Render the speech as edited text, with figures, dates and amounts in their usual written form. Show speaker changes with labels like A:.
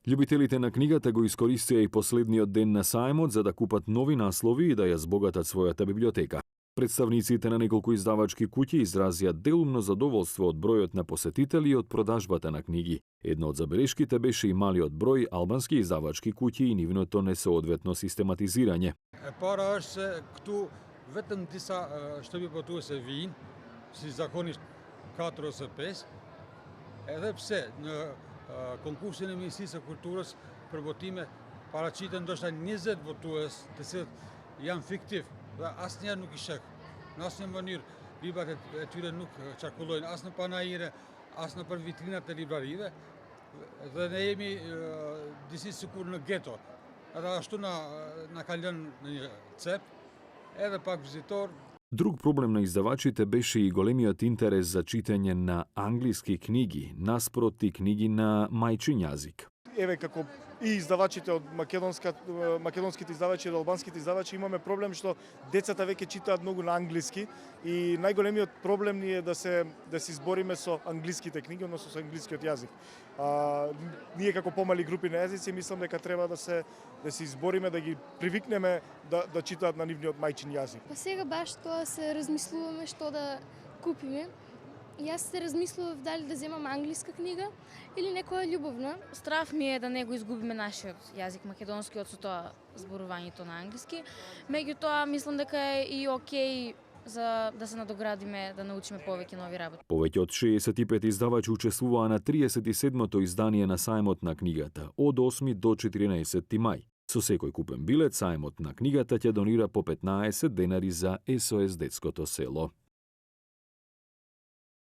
A: Љубителите на книгата го искористија и последниот ден на сајмот за да купат нови наслови и да ја збогатат својата библиотека. Представниците на неколку издавачки куќи изразија делумно задоволство од бројот на посетители и од продажбата на книги. Една од забелешките беше и малиот број албански издавачки куќи и нивното несоодветно систематизирање.
B: Пара се кту ветëm disa shtëpibotuese vinë, si zakonisht 4 ose 5, edhe pse në konkursin e Ministrisë së Kulturës për votime paraqiten ndoshta 20 votues, të cilët janë fiktiv dhe asnjëherë nuk i sheh. Në asnjë mënyrë librat e tyre nuk qarkullojnë as në panajire, as në për vitrinat e librarive, dhe ne jemi disi sikur në geto. Edhe ashtu na ka lënë në një cep, edhe pak vizitor.
A: Друг проблем на издавачите беше и големиот интерес за читање на англиски книги наспроти книги на мајчин јазик.
C: Еве како и издавачите од македонските издавачи и албанските издавачи имаме проблем што децата веќе читаат многу на англиски и најголемиот проблем ни е да се избориме со англиските книги, односно со англискиот јазик. Ние како помали групи на јазици мислам дека треба да се избориме да ги привикнеме да читаат на нивниот мајчин јазик.
D: Па сега баш тоа се размислуваме што да купиме. Јас се размислував дали да земам англиска книга или некоја љубовна.
E: Страв ми е да не го изгубиме нашиот јазик македонскиот со тоа зборувањето на англиски. Меѓутоа мислам дека е и окей за да се надоградиме, да научиме повеќе нови работи.
A: Повеќе од 65 издавачи учествуваа на 37-то издание на сајмот на книгата од 8 до 14 мај. Со секој купен билет сајмот на книгата ќе донира по 15 денари за СОС детското село.